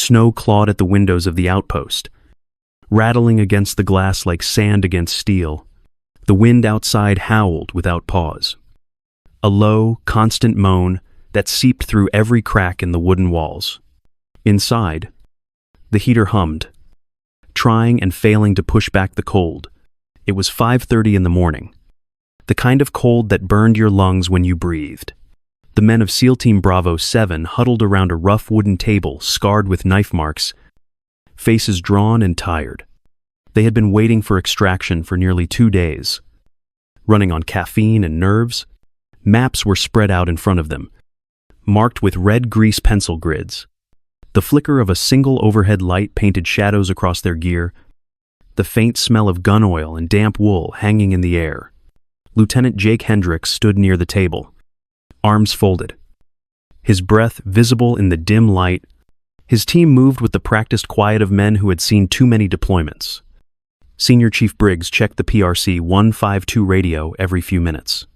Snow clawed at the windows of the outpost, rattling against the glass like sand against steel. The wind outside howled without pause. A low, constant moan that seeped through every crack in the wooden walls. Inside, the heater hummed, trying and failing to push back the cold. It was 5:30 in the morning, the kind of cold that burned your lungs when you breathed. The men of SEAL Team Bravo 7 huddled around a rough wooden table scarred with knife marks, faces drawn and tired. They had been waiting for extraction for nearly 2 days. Running on caffeine and nerves, maps were spread out in front of them, marked with red grease pencil grids. The flicker of a single overhead light painted shadows across their gear, the faint smell of gun oil and damp wool hanging in the air. Lieutenant Jake Hendricks stood near the table, arms folded, his breath visible in the dim light. His team moved with the practiced quiet of men who had seen too many deployments. Senior Chief Briggs checked the PRC 152 radio every few minutes,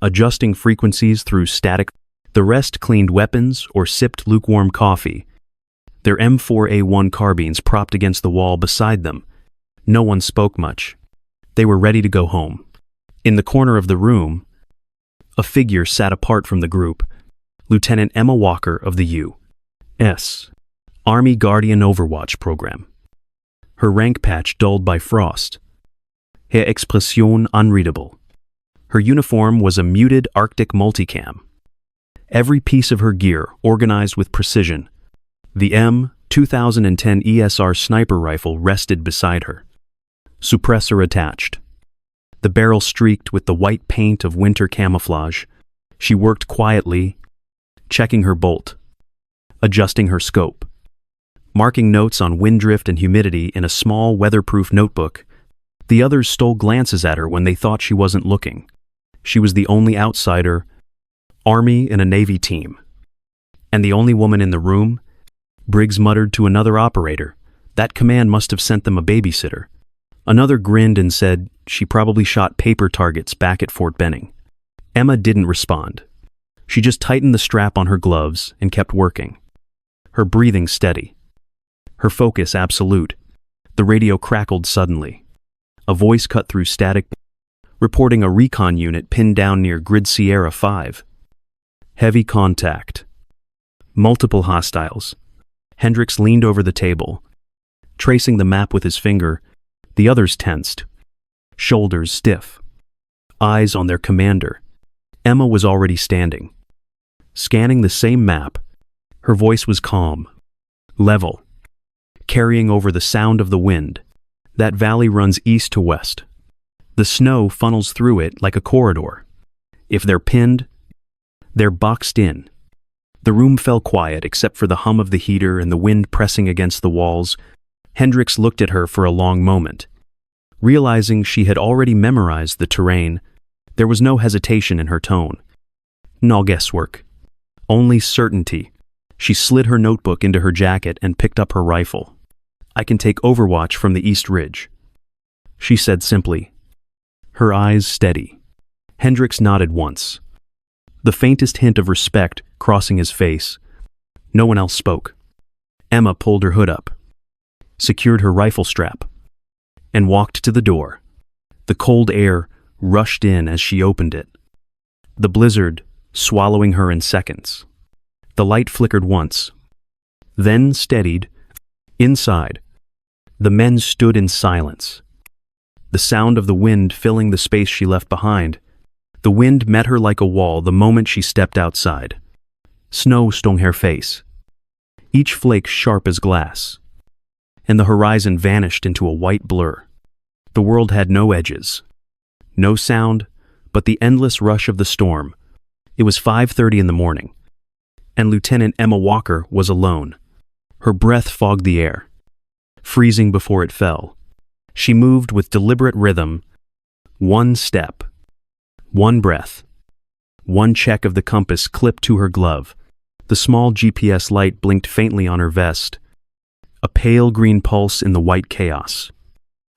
adjusting frequencies through static. The rest cleaned weapons or sipped lukewarm coffee, their M4A1 carbines propped against the wall beside them. No one spoke much. They were ready to go home. In the corner of the room, a figure sat apart from the group, Lieutenant Emma Walker of the U.S. Army Guardian Overwatch program. Her rank patch dulled by frost, her expression unreadable. Her uniform was a muted Arctic multicam. Every piece of her gear organized with precision. The M2010 ESR sniper rifle rested beside her, suppressor attached. The barrel streaked with the white paint of winter camouflage. She worked quietly, checking her bolt, adjusting her scope, marking notes on wind drift and humidity in a small weatherproof notebook. The others stole glances at her when they thought she wasn't looking. She was the only outsider, Army in a Navy team. And the only woman in the room? Briggs muttered to another operator. That command must have sent them a babysitter. Another grinned and said she probably shot paper targets back at Fort Benning. Emma didn't respond. She just tightened the strap on her gloves and kept working. Her breathing steady. Her focus absolute. The radio crackled suddenly. A voice cut through static, reporting a recon unit pinned down near Grid Sierra 5. Heavy contact. Multiple hostiles. Hendricks leaned over the table, tracing the map with his finger. The others tensed, shoulders stiff, eyes on their commander. Emma was already standing, scanning the same map. Her voice was calm, level, carrying over the sound of the wind. That valley runs east to west. The snow funnels through it like a corridor. If they're pinned, they're boxed in. The room fell quiet except for the hum of the heater and the wind pressing against the walls. Hendricks looked at her for a long moment. Realizing she had already memorized the terrain, there was no hesitation in her tone. No guesswork. Only certainty. She slid her notebook into her jacket and picked up her rifle. I can take Overwatch from the East Ridge, she said simply, her eyes steady. Hendricks nodded once, the faintest hint of respect crossing his face. No one else spoke. Emma pulled her hood up, secured her rifle strap, and walked to the door. The cold air rushed in as she opened it, the blizzard swallowing her in seconds. The light flickered once, then steadied. Inside, the men stood in silence, the sound of the wind filling the space she left behind. The wind met her like a wall the moment she stepped outside. Snow stung her face, each flake sharp as glass, and the horizon vanished into a white blur. The world had no edges, no sound, but the endless rush of the storm. It was 5:30 in the morning, and Lieutenant Emma Walker was alone. Her breath fogged the air, freezing before it fell. She moved with deliberate rhythm, one step, one breath, one check of the compass clipped to her glove. The small GPS light blinked faintly on her vest, a pale green pulse in the white chaos.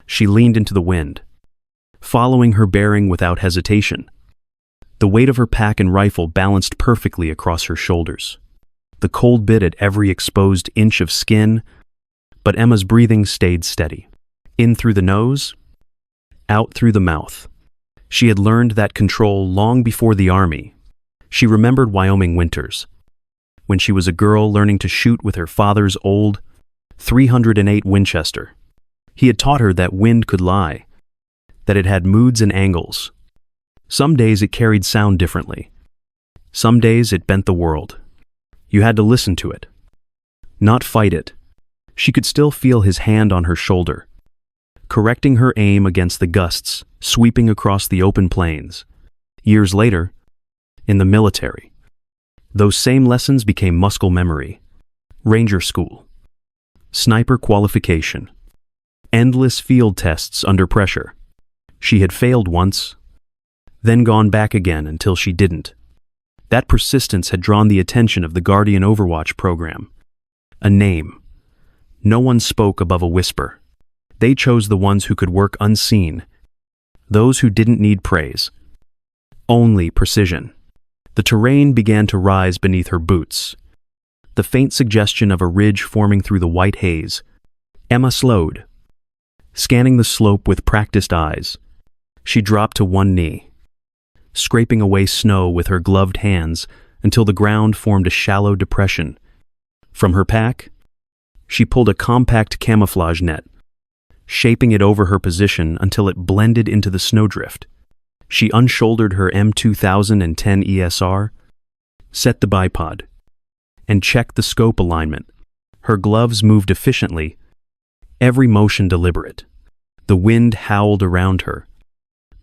She leaned into the wind, following her bearing without hesitation. The weight of her pack and rifle balanced perfectly across her shoulders. The cold bit at every exposed inch of skin, but Emma's breathing stayed steady. In through the nose, out through the mouth. She had learned that control long before the army. She remembered Wyoming winters, when she was a girl learning to shoot with her father's old 308 Winchester. He had taught her that wind could lie, that it had moods and angles. Some days it carried sound differently. Some days it bent the world. You had to listen to it, not fight it. She could still feel his hand on her shoulder, correcting her aim against the gusts sweeping across the open plains. Years later, in the military, those same lessons became muscle memory. Ranger school, sniper qualification, endless field tests under pressure. She had failed once, then gone back again until she didn't. That persistence had drawn the attention of the Guardian Overwatch program. A name. No one spoke above a whisper. They chose the ones who could work unseen, those who didn't need praise, only precision. The terrain began to rise beneath her boots, the faint suggestion of a ridge forming through the white haze. Emma slowed, scanning the slope with practiced eyes. She dropped to one knee, scraping away snow with her gloved hands until the ground formed a shallow depression. From her pack, she pulled a compact camouflage net, shaping it over her position until it blended into the snowdrift. She unshouldered her M2010 ESR, set the bipod, and checked the scope alignment. Her gloves moved efficiently, every motion deliberate. The wind howled around her,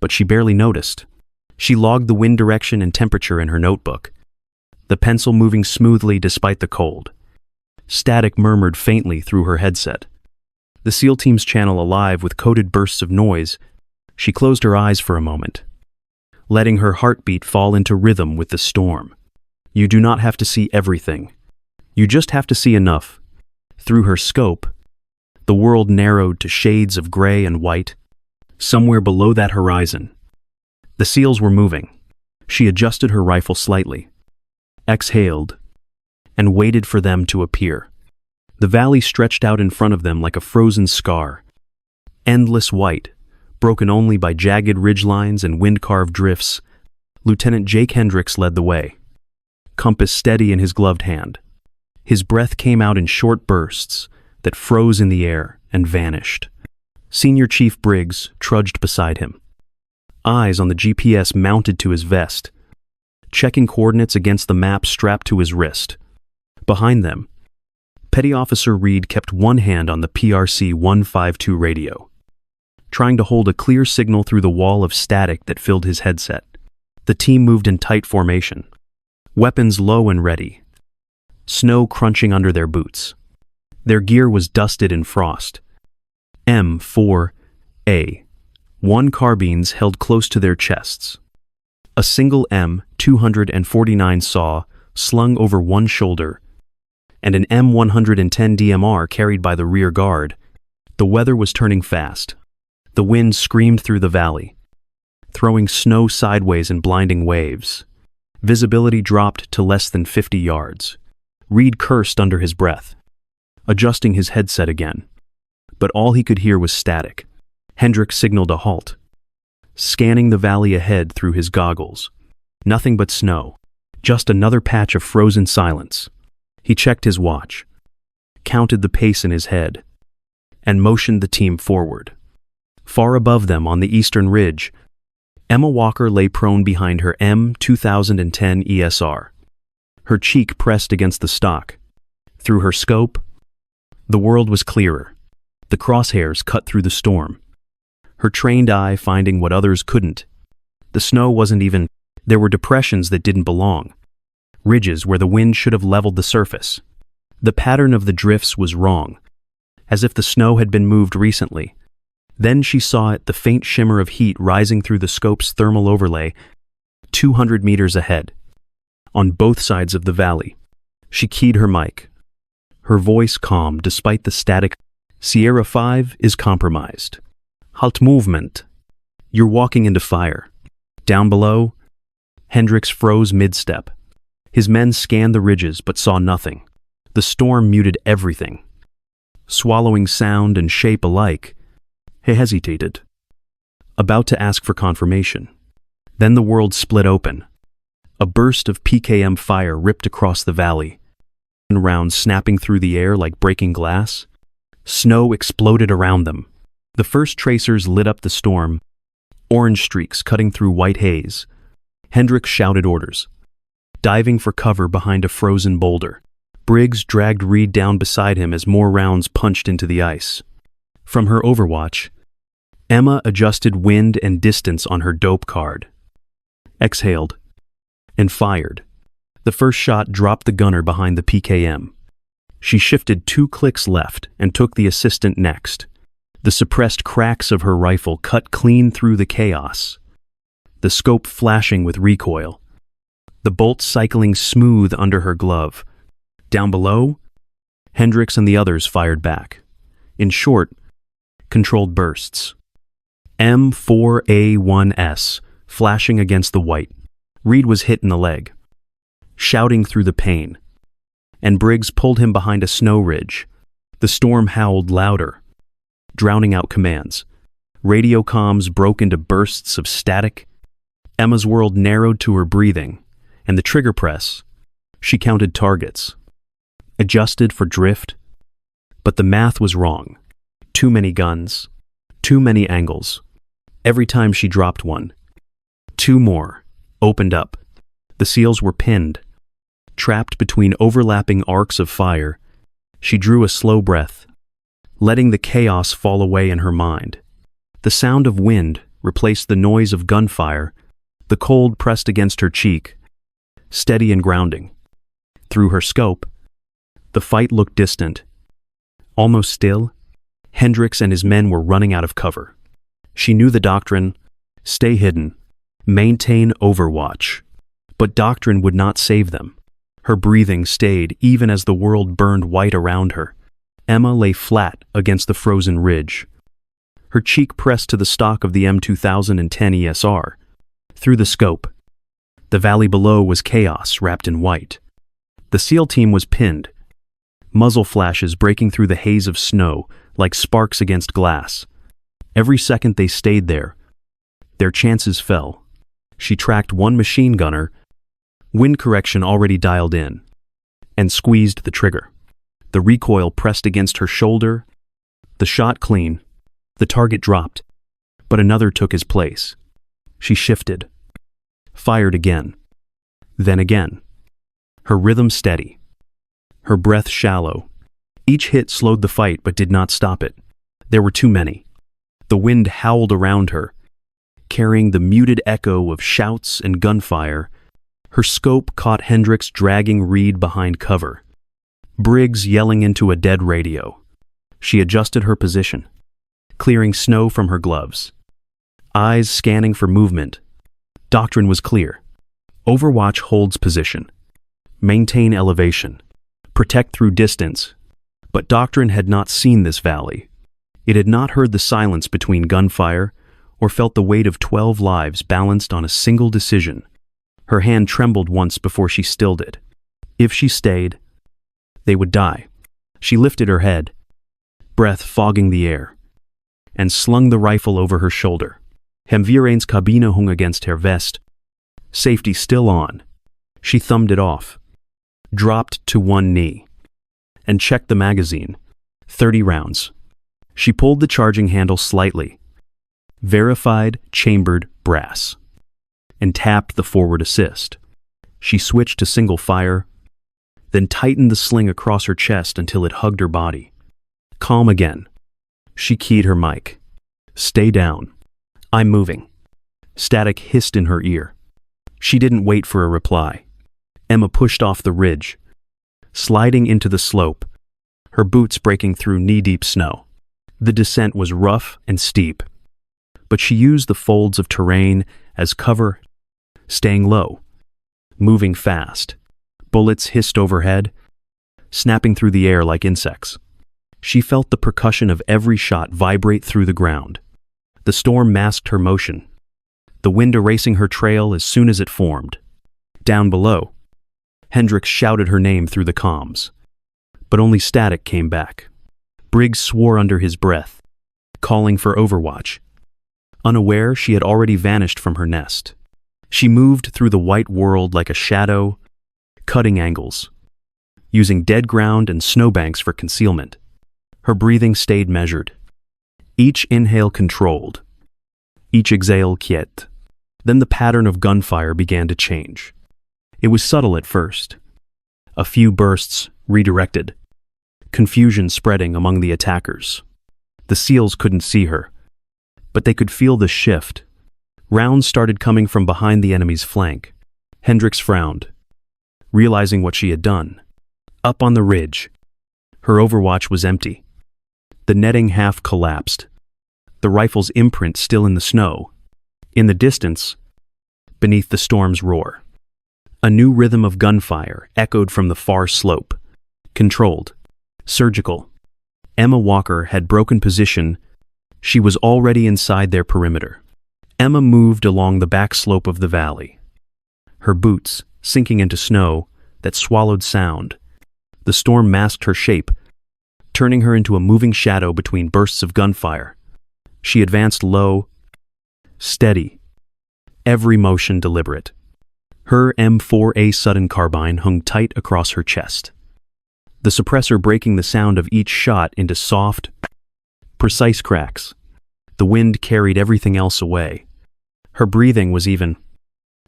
but she barely noticed. She logged the wind direction and temperature in her notebook, the pencil moving smoothly despite the cold. Static murmured faintly through her headset, the SEAL team's channel alive with coded bursts of noise. She closed her eyes for a moment, letting her heartbeat fall into rhythm with the storm. You do not have to see everything. You just have to see enough. Through her scope, the world narrowed to shades of gray and white. Somewhere below that horizon, the SEALs were moving. She adjusted her rifle slightly, exhaled, and waited for them to appear. The valley stretched out in front of them like a frozen scar, endless white, broken only by jagged ridgelines and wind-carved drifts. Lieutenant Jake Hendricks led the way, compass steady in his gloved hand. His breath came out in short bursts that froze in the air and vanished. Senior Chief Briggs trudged beside him, eyes on the GPS mounted to his vest, checking coordinates against the map strapped to his wrist. Behind them, Petty Officer Reed kept one hand on the PRC 152 radio, trying to hold a clear signal through the wall of static that filled his headset. The team moved in tight formation, weapons low and ready, snow crunching under their boots. Their gear was dusted in frost. M4A1 carbines held close to their chests. A single M249 saw slung over one shoulder, and an M110 DMR carried by the rear guard. The weather was turning fast. The wind screamed through the valley, throwing snow sideways in blinding waves. Visibility dropped to less than 50 yards. Reed cursed under his breath, adjusting his headset again. But all he could hear was static. Hendricks signaled a halt, scanning the valley ahead through his goggles. Nothing but snow, just another patch of frozen silence. He checked his watch, counted the pace in his head, and motioned the team forward. Far above them on the eastern ridge, Emma Walker lay prone behind her M2010 ESR, her cheek pressed against the stock. Through her scope, the world was clearer, the crosshairs cut through the storm, her trained eye finding what others couldn't. The snow wasn't even. There were depressions that didn't belong, ridges where the wind should have leveled the surface. The pattern of the drifts was wrong, as if the snow had been moved recently. Then she saw it, the faint shimmer of heat rising through the scope's thermal overlay, 200 meters ahead, on both sides of the valley. She keyed her mic, her voice calm despite the static. Sierra 5 is compromised. Halt movement. You're walking into fire. Down below, Hendricks froze mid-step, His men scanned the ridges but saw nothing. The storm muted everything. Swallowing sound and shape alike, he hesitated, about to ask for confirmation. Then the world split open. A burst of PKM fire ripped across the valley, rounds snapping through the air like breaking glass. Snow exploded around them. The first tracers lit up the storm, orange streaks cutting through white haze. Hendricks shouted orders, diving for cover behind a frozen boulder. Briggs dragged Reed down beside him as more rounds punched into the ice. From her Overwatch, Emma adjusted wind and distance on her dope card, exhaled, and fired. The first shot dropped the gunner behind the PKM. She shifted 2 clicks left and took the assistant next. The suppressed cracks of her rifle cut clean through the chaos, the scope flashing with recoil, the bolt cycling smooth under her glove. Down below, Hendricks and the others fired back. In short, controlled bursts. M4A1S flashing against the white. Reed was hit in the leg, shouting through the pain, and Briggs pulled him behind a snow ridge. The storm howled louder, drowning out commands. Radio comms broke into bursts of static. Emma's world narrowed to her breathing, and the trigger press. She counted targets, adjusted for drift, but the math was wrong. Too many guns, too many angles. Every time she dropped one, 2 more opened up. The SEALs were pinned, trapped between overlapping arcs of fire. She drew a slow breath, letting the chaos fall away in her mind. The sound of wind replaced the noise of gunfire. The cold pressed against her cheek, steady and grounding. Through her scope, the fight looked distant, almost still. Hendricks and his men were running out of cover. She knew the doctrine: stay hidden, maintain overwatch. But doctrine would not save them. Her breathing stayed even as the world burned white around her. Emma lay flat against the frozen ridge, her cheek pressed to the stock of the M2010 ESR. Through the scope, the valley below was chaos wrapped in white. The SEAL team was pinned, muzzle flashes breaking through the haze of snow like sparks against glass. Every second they stayed there, their chances fell. She tracked one machine gunner, wind correction already dialed in, and squeezed the trigger. The recoil pressed against her shoulder, the shot clean. The target dropped, but another took his place. She shifted, fired again, then again. Her rhythm steady, her breath shallow. Each hit slowed the fight but did not stop it. There were too many. The wind howled around her, carrying the muted echo of shouts and gunfire. Her scope caught Hendricks dragging Reed behind cover, Briggs yelling into a dead radio. She adjusted her position, clearing snow from her gloves, eyes scanning for movement. Doctrine was clear. Overwatch holds position, maintain elevation, protect through distance. But Doctrine had not seen this valley. It had not heard the silence between gunfire or felt the weight of 12 lives balanced on a single decision. Her hand trembled once before she stilled it. If she stayed, they would die. She lifted her head, breath fogging the air, and slung the rifle over her shoulder. Hemvirens Kabine hung against her vest, safety still on. She thumbed it off, dropped to one knee, and checked the magazine. 30 rounds. She pulled the charging handle slightly, verified chambered brass, and tapped the forward assist. She switched to single fire, then tightened the sling across her chest until it hugged her body. Calm again. She keyed her mic. Stay down. I'm moving. Static hissed in her ear. She didn't wait for a reply. Emma pushed off the ridge, sliding into the slope, her boots breaking through knee-deep snow. The descent was rough and steep, but she used the folds of terrain as cover, staying low, moving fast. Bullets hissed overhead, snapping through the air like insects. She felt the percussion of every shot vibrate through the ground. The storm masked her motion, the wind erasing her trail as soon as it formed. Down below, Hendricks shouted her name through the comms, but only static came back. Briggs swore under his breath, calling for Overwatch. Unaware, she had already vanished from her nest. She moved through the white world like a shadow, cutting angles, using dead ground and snowbanks for concealment. Her breathing stayed measured. Each inhale controlled, each exhale quiet. Then the pattern of gunfire began to change. It was subtle at first. A few bursts redirected, confusion spreading among the attackers. The SEALs couldn't see her, but they could feel the shift. Rounds started coming from behind the enemy's flank. Hendricks frowned, realizing what she had done. Up on the ridge, her Overwatch was empty. The netting half collapsed, the rifle's imprint still in the snow. In the distance, beneath the storm's roar, a new rhythm of gunfire echoed from the far slope. Controlled, surgical. Emma Walker had broken position. She was already inside their perimeter. Emma moved along the back slope of the valley, her boots sinking into snow that swallowed sound. The storm masked her shape, turning her into a moving shadow between bursts of gunfire. She advanced low, steady, every motion deliberate. Her M4A sudden carbine hung tight across her chest, the suppressor breaking the sound of each shot into soft, precise cracks. The wind carried everything else away. Her breathing was even,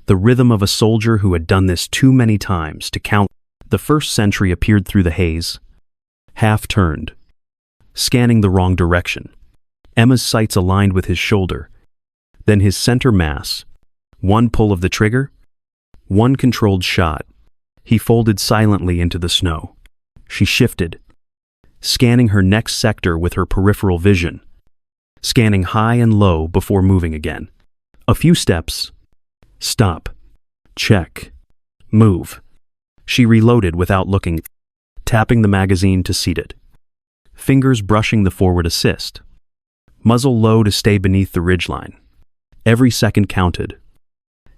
the rhythm of a soldier who had done this too many times to count. The first sentry appeared through the haze, half-turned, scanning the wrong direction. Emma's sights aligned with his shoulder, then his center mass. One pull of the trigger, one controlled shot. He folded silently into the snow. She shifted, scanning her next sector with her peripheral vision, scanning high and low before moving again. A few steps. Stop. Check. Move. She reloaded without looking, tapping the magazine to seat it, fingers brushing the forward assist, muzzle low to stay beneath the ridgeline. Every second counted,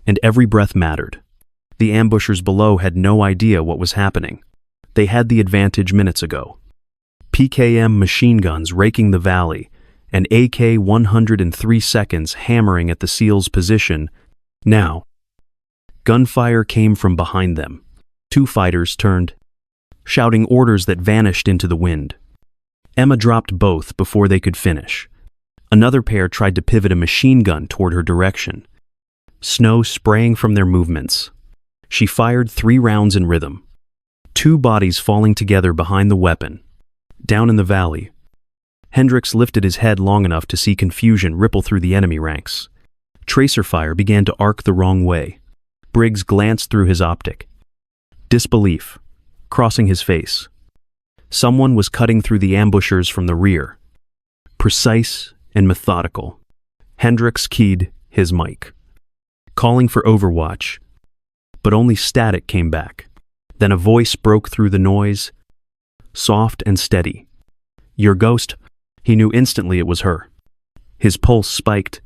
and every breath mattered. The ambushers below had no idea what was happening. They had the advantage minutes ago. PKM machine guns raking the valley, and AK-100 in 3 seconds hammering at the SEALs' position. Now, gunfire came from behind them. 2 fighters turned, shouting orders that vanished into the wind. Emma dropped both before they could finish. Another pair tried to pivot a machine gun toward her direction, snow spraying from their movements. She fired 3 rounds in rhythm, 2 bodies falling together behind the weapon. Down in the valley, Hendricks lifted his head long enough to see confusion ripple through the enemy ranks. Tracer fire began to arc the wrong way. Briggs glanced through his optic, disbelief crossing his face. Someone was cutting through the ambushers from the rear, precise and methodical. Hendricks keyed his mic, calling for Overwatch, but only static came back. Then a voice broke through the noise, soft and steady. "Your ghost." He knew instantly it was her. His pulse spiked,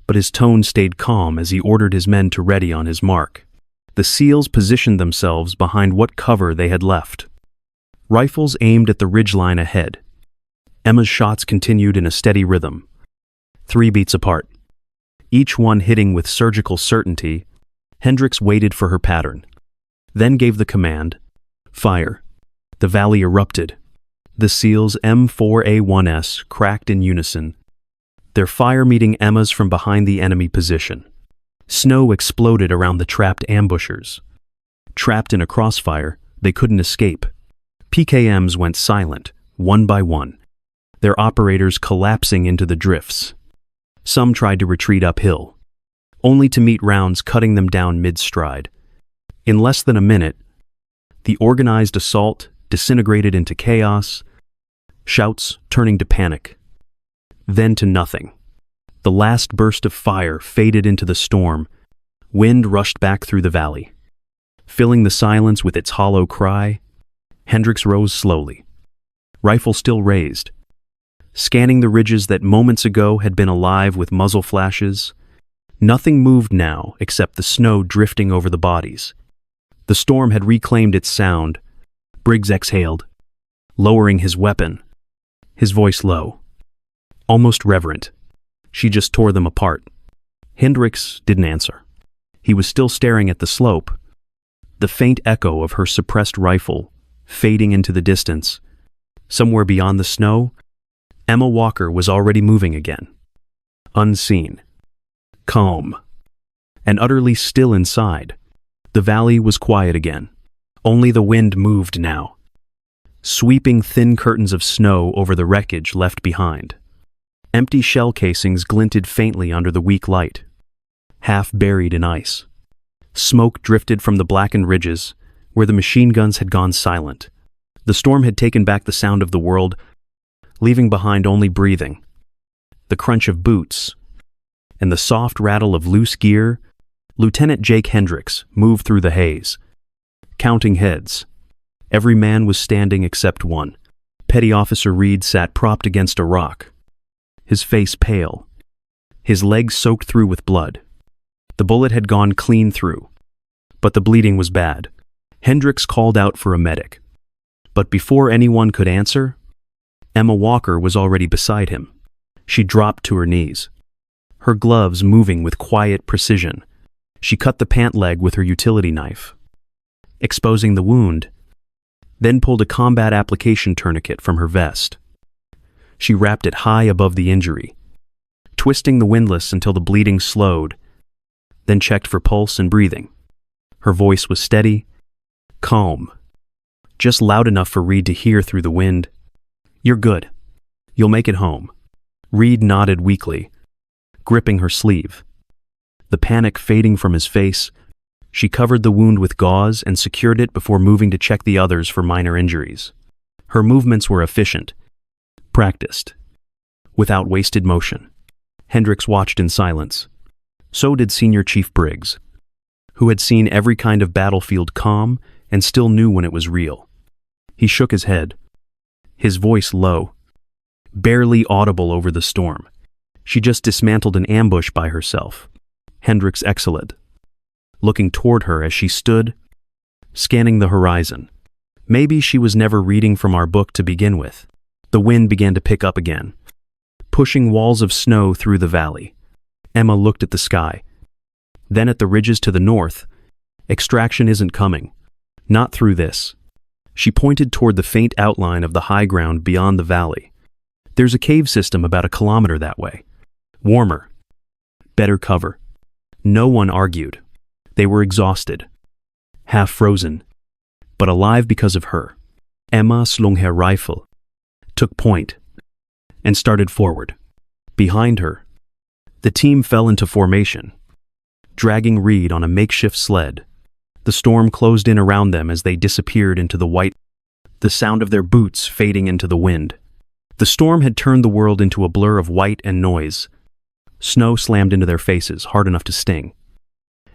but his tone stayed calm as he ordered his men to ready on his mark. The SEALs positioned themselves behind what cover they had left. Rifles aimed at the ridgeline ahead. Emma's shots continued in a steady rhythm, 3 beats apart, each one hitting with surgical certainty. Hendricks waited for her pattern, then gave the command, "Fire." The valley erupted. The SEALs' M4A1S cracked in unison, their fire meeting Emma's from behind the enemy position. Snow exploded around the trapped ambushers. Trapped in a crossfire, they couldn't escape. PKMs went silent, one by one, their operators collapsing into the drifts. Some tried to retreat uphill, only to meet rounds cutting them down mid-stride. In less than a minute, the organized assault disintegrated into chaos, shouts turning to panic, then to nothing. The last burst of fire faded into the storm. Wind rushed back through the valley, filling the silence with its hollow cry. Hendricks rose slowly, rifle still raised, scanning the ridges that moments ago had been alive with muzzle flashes. Nothing moved now except the snow drifting over the bodies. The storm had reclaimed its sound. Briggs exhaled, lowering his weapon, his voice low, almost reverent. She just tore them apart. Hendricks didn't answer. He was still staring at the slope, the faint echo of her suppressed rifle fading into the distance. Somewhere beyond the snow, Emma Walker was already moving again. Unseen, calm, and utterly still inside. The valley was quiet again. Only the wind moved now, sweeping thin curtains of snow over the wreckage left behind. Empty shell casings glinted faintly under the weak light, half buried in ice. Smoke drifted from the blackened ridges, where the machine guns had gone silent. The storm had taken back the sound of the world, leaving behind only breathing, the crunch of boots, and the soft rattle of loose gear. Lieutenant Jake Hendricks moved through the haze, counting heads. Every man was standing except one. Petty Officer Reed sat propped against a rock, his face pale, his legs soaked through with blood. The bullet had gone clean through, but the bleeding was bad. Hendricks called out for a medic. But before anyone could answer, Emma Walker was already beside him. She dropped to her knees, her gloves moving with quiet precision. She cut the pant leg with her utility knife, exposing the wound, then pulled a combat application tourniquet from her vest. She wrapped it high above the injury, twisting the windlass until the bleeding slowed, then checked for pulse and breathing. Her voice was steady, calm, just loud enough for Reed to hear through the wind. "You're good. You'll make it home." Reed nodded weakly, gripping her sleeve. The panic fading from his face, she covered the wound with gauze and secured it before moving to check the others for minor injuries. Her movements were efficient, practiced, without wasted motion. Hendricks watched in silence. So did Senior Chief Briggs, who had seen every kind of battlefield calm and still knew when it was real. He shook his head, his voice low, barely audible over the storm. She just dismantled an ambush by herself. Hendricks exhaled, looking toward her as she stood, scanning the horizon. Maybe she was never reading from our book to begin with. The wind began to pick up again, pushing walls of snow through the valley. Emma looked at the sky, then at the ridges to the north. Extraction isn't coming. Not through this. She pointed toward the faint outline of the high ground beyond the valley. There's a cave system about a kilometer that way. Warmer. Better cover. No one argued. They were exhausted, half frozen, but alive because of her. Emma slung her rifle, took point, and started forward. Behind her, the team fell into formation, dragging Reed on a makeshift sled. The storm closed in around them as they disappeared into the white, the sound of their boots fading into the wind. The storm had turned the world into a blur of white and noise. Snow slammed into their faces, hard enough to sting,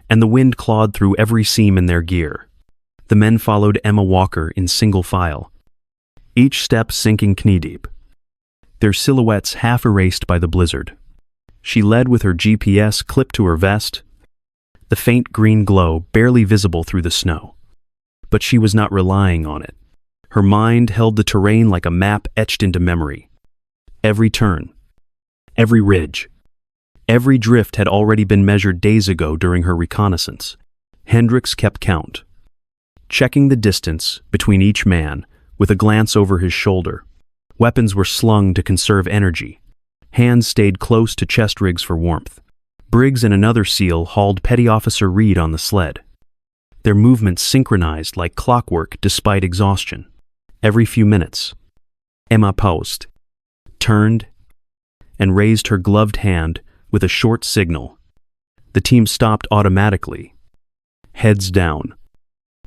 and the wind clawed through every seam in their gear. The men followed Emma Walker in single file, each step sinking knee-deep, their silhouettes half erased by the blizzard. She led with her GPS clipped to her vest, the faint green glow barely visible through the snow. But she was not relying on it. Her mind held the terrain like a map etched into memory. Every turn, every ridge, every drift had already been measured days ago during her reconnaissance. Hendricks kept count, checking the distance between each man with a glance over his shoulder. Weapons were slung to conserve energy. Hands stayed close to chest rigs for warmth. Briggs and another SEAL hauled Petty Officer Reed on the sled, their movements synchronized like clockwork despite exhaustion. Every few minutes, Emma paused, turned, and raised her gloved hand with a short signal. The team stopped automatically, heads down,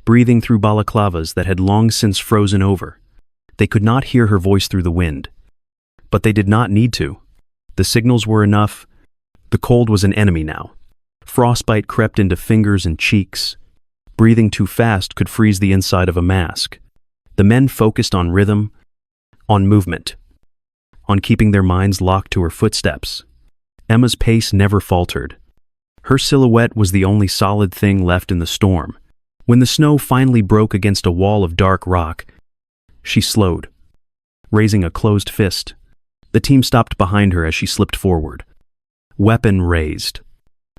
breathing through balaclavas that had long since frozen over. They could not hear her voice through the wind, but they did not need to. The signals were enough. The cold was an enemy now. Frostbite crept into fingers and cheeks. Breathing too fast could freeze the inside of a mask. The men focused on rhythm, on movement, on keeping their minds locked to her footsteps. Emma's pace never faltered. Her silhouette was the only solid thing left in the storm. When the snow finally broke against a wall of dark rock, she slowed, raising a closed fist. The team stopped behind her as she slipped forward, weapon raised.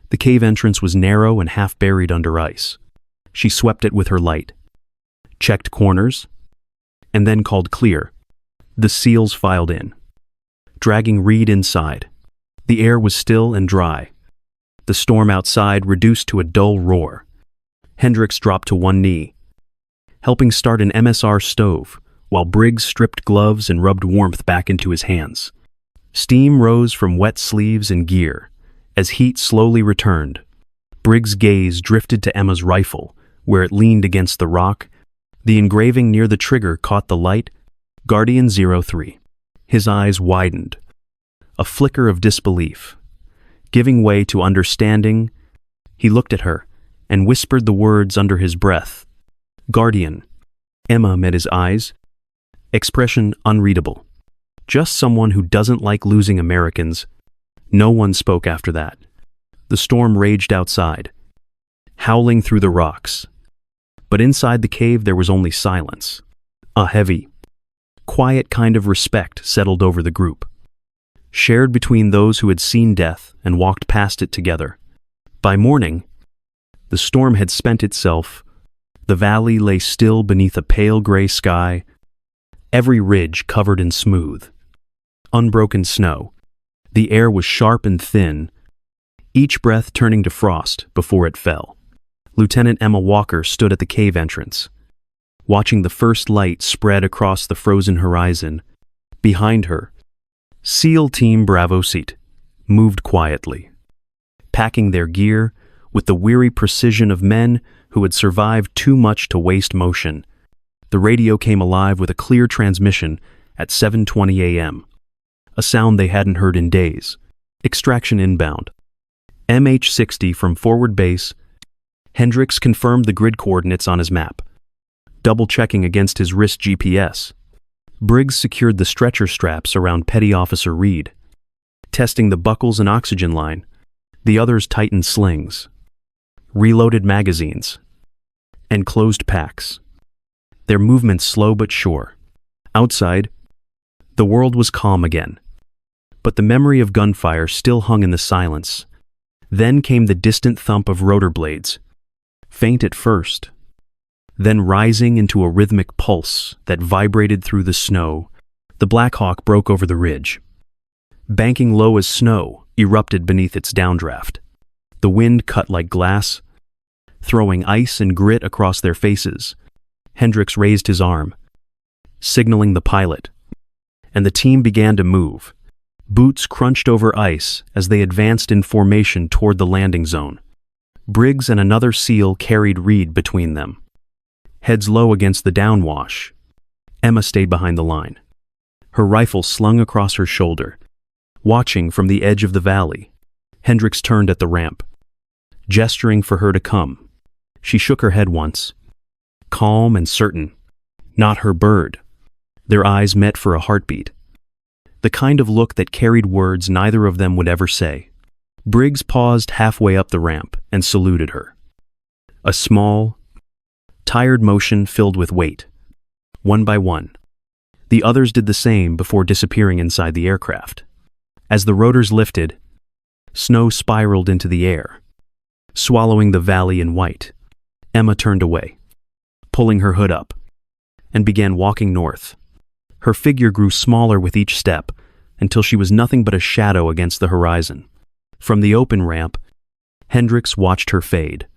The cave entrance was narrow and half buried under ice. She swept it with her light, checked corners, and then called clear. The SEALs filed in, dragging Reed inside. The air was still and dry. The storm outside reduced to a dull roar. Hendricks dropped to one knee, helping start an MSR stove, while Briggs stripped gloves and rubbed warmth back into his hands. Steam rose from wet sleeves and gear. As heat slowly returned, Briggs' gaze drifted to Emma's rifle, where it leaned against the rock. The engraving near the trigger caught the light, Guardian 03. His eyes widened, a flicker of disbelief. Giving way to understanding, he looked at her and whispered the words under his breath. Guardian. Emma met his eyes, expression unreadable. Just someone who doesn't like losing Americans. No one spoke after that. The storm raged outside, howling through the rocks. But inside the cave there was only silence. A heavy, quiet kind of respect settled over the group, shared between those who had seen death and walked past it together. By morning, the storm had spent itself. The valley lay still beneath a pale gray sky, every ridge covered in smooth, unbroken snow. The air was sharp and thin, each breath turning to frost before it fell. Lieutenant Emma Walker stood at the cave entrance, watching the first light spread across the frozen horizon. Behind her, SEAL Team Bravo Seat moved quietly, packing their gear with the weary precision of men who had survived too much to waste motion. The radio came alive with a clear transmission at 7:20 a.m., a sound they hadn't heard in days. Extraction inbound. MH-60 from forward base. Hendricks confirmed the grid coordinates on his map, double-checking against his wrist GPS. Briggs secured the stretcher straps around Petty Officer Reed, testing the buckles and oxygen line. The others tightened slings, reloaded magazines, and closed packs, their movements slow but sure. Outside, the world was calm again, but the memory of gunfire still hung in the silence. Then came the distant thump of rotor blades, faint at first, then rising into a rhythmic pulse that vibrated through the snow. The Black Hawk broke over the ridge, banking low as snow erupted beneath its downdraft. The wind cut like glass, throwing ice and grit across their faces. Hendricks raised his arm, signaling the pilot, and the team began to move. Boots crunched over ice as they advanced in formation toward the landing zone. Briggs and another SEAL carried Reed between them, heads low against the downwash. Emma stayed behind the line, her rifle slung across her shoulder, watching from the edge of the valley. Hendricks turned at the ramp, gesturing for her to come. She shook her head once, calm and certain. Not her bird. Their eyes met for a heartbeat, the kind of look that carried words neither of them would ever say. Briggs paused halfway up the ramp and saluted her. A small, tired motion filled with weight. One by one, the others did the same before disappearing inside the aircraft. As the rotors lifted, snow spiraled into the air, swallowing the valley in white. Emma turned away, pulling her hood up, and began walking north. Her figure grew smaller with each step until she was nothing but a shadow against the horizon. From the open ramp, Hendricks watched her fade,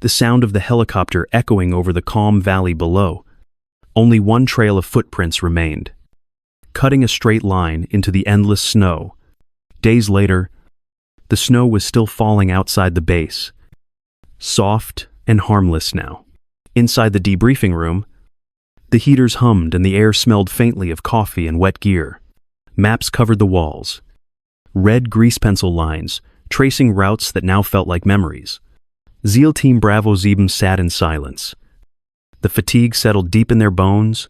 the sound of the helicopter echoing over the calm valley below. Only one trail of footprints remained, cutting a straight line into the endless snow. Days later, the snow was still falling outside the base, soft and harmless now. Inside the debriefing room, the heaters hummed and the air smelled faintly of coffee and wet gear. Maps covered the walls, red grease pencil lines tracing routes that now felt like memories. SEAL Team Bravo 7 sat in silence. The fatigue settled deep in their bones.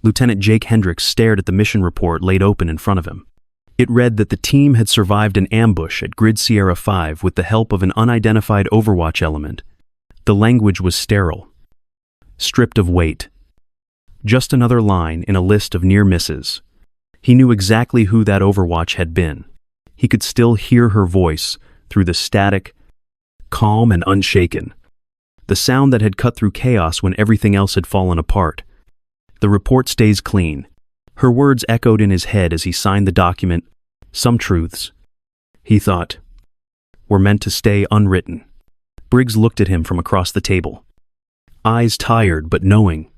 Lieutenant Jake Hendricks stared at the mission report laid open in front of him. It read that the team had survived an ambush at Grid Sierra 5 with the help of an unidentified Overwatch element. The language was sterile, stripped of weight. Just another line in a list of near misses. He knew exactly who that Overwatch had been. He could still hear her voice through the static, calm and unshaken. The sound that had cut through chaos when everything else had fallen apart. The report stays clean. Her words echoed in his head as he signed the document. Some truths, he thought, were meant to stay unwritten. Briggs looked at him from across the table. Eyes tired but knowing.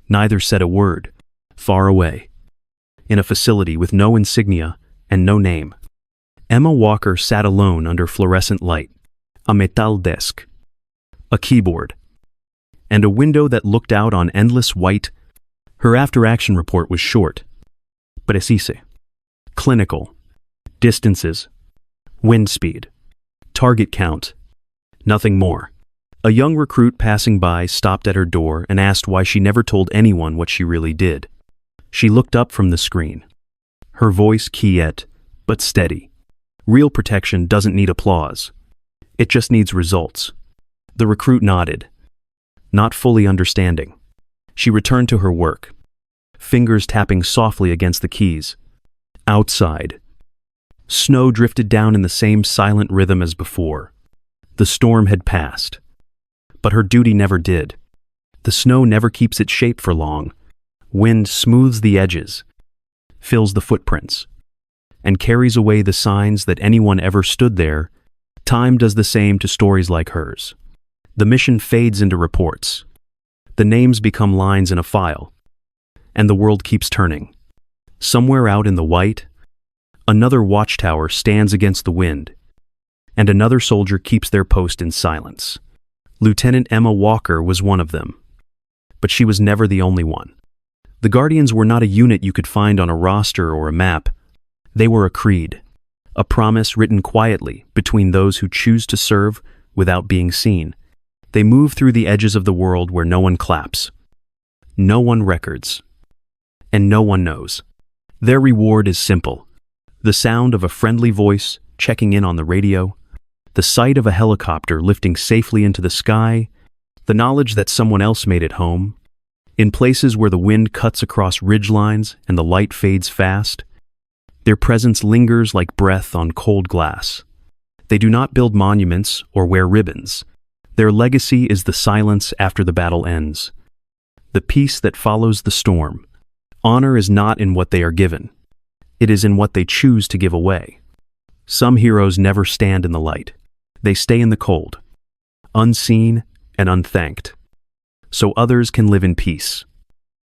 Neither said a word. Far away, in a facility with no insignia and no name, Emma Walker sat alone under fluorescent light. A metal desk, a keyboard, and a window that looked out on endless white. Her after-action report was short, precise, clinical, distances, wind speed, target count, nothing more. A young recruit passing by stopped at her door and asked why she never told anyone what she really did. She looked up from the screen. Her voice quiet, but steady. Real protection doesn't need applause. It just needs results. The recruit nodded, not fully understanding. She returned to her work, fingers tapping softly against the keys. Outside, snow drifted down in the same silent rhythm as before. The storm had passed, but her duty never did. The snow never keeps its shape for long. Wind smooths the edges, fills the footprints, and carries away the signs that anyone ever stood there. Time does the same to stories like hers. The mission fades into reports. The names become lines in a file, and the world keeps turning. Somewhere out in the white, another watchtower stands against the wind, and another soldier keeps their post in silence. Lieutenant Emma Walker was one of them, but she was never the only one. The Guardians were not a unit you could find on a roster or a map. They were a creed, a promise written quietly between those who choose to serve without being seen. They move through the edges of the world where no one claps, no one records, and no one knows. Their reward is simple: the sound of a friendly voice checking in on the radio, the sight of a helicopter lifting safely into the sky, the knowledge that someone else made it home. In places where the wind cuts across ridgelines and the light fades fast, their presence lingers like breath on cold glass. They do not build monuments or wear ribbons. Their legacy is the silence after the battle ends, the peace that follows the storm. Honor is not in what they are given. It is in what they choose to give away. Some heroes never stand in the light. They stay in the cold, unseen and unthanked, so others can live in peace.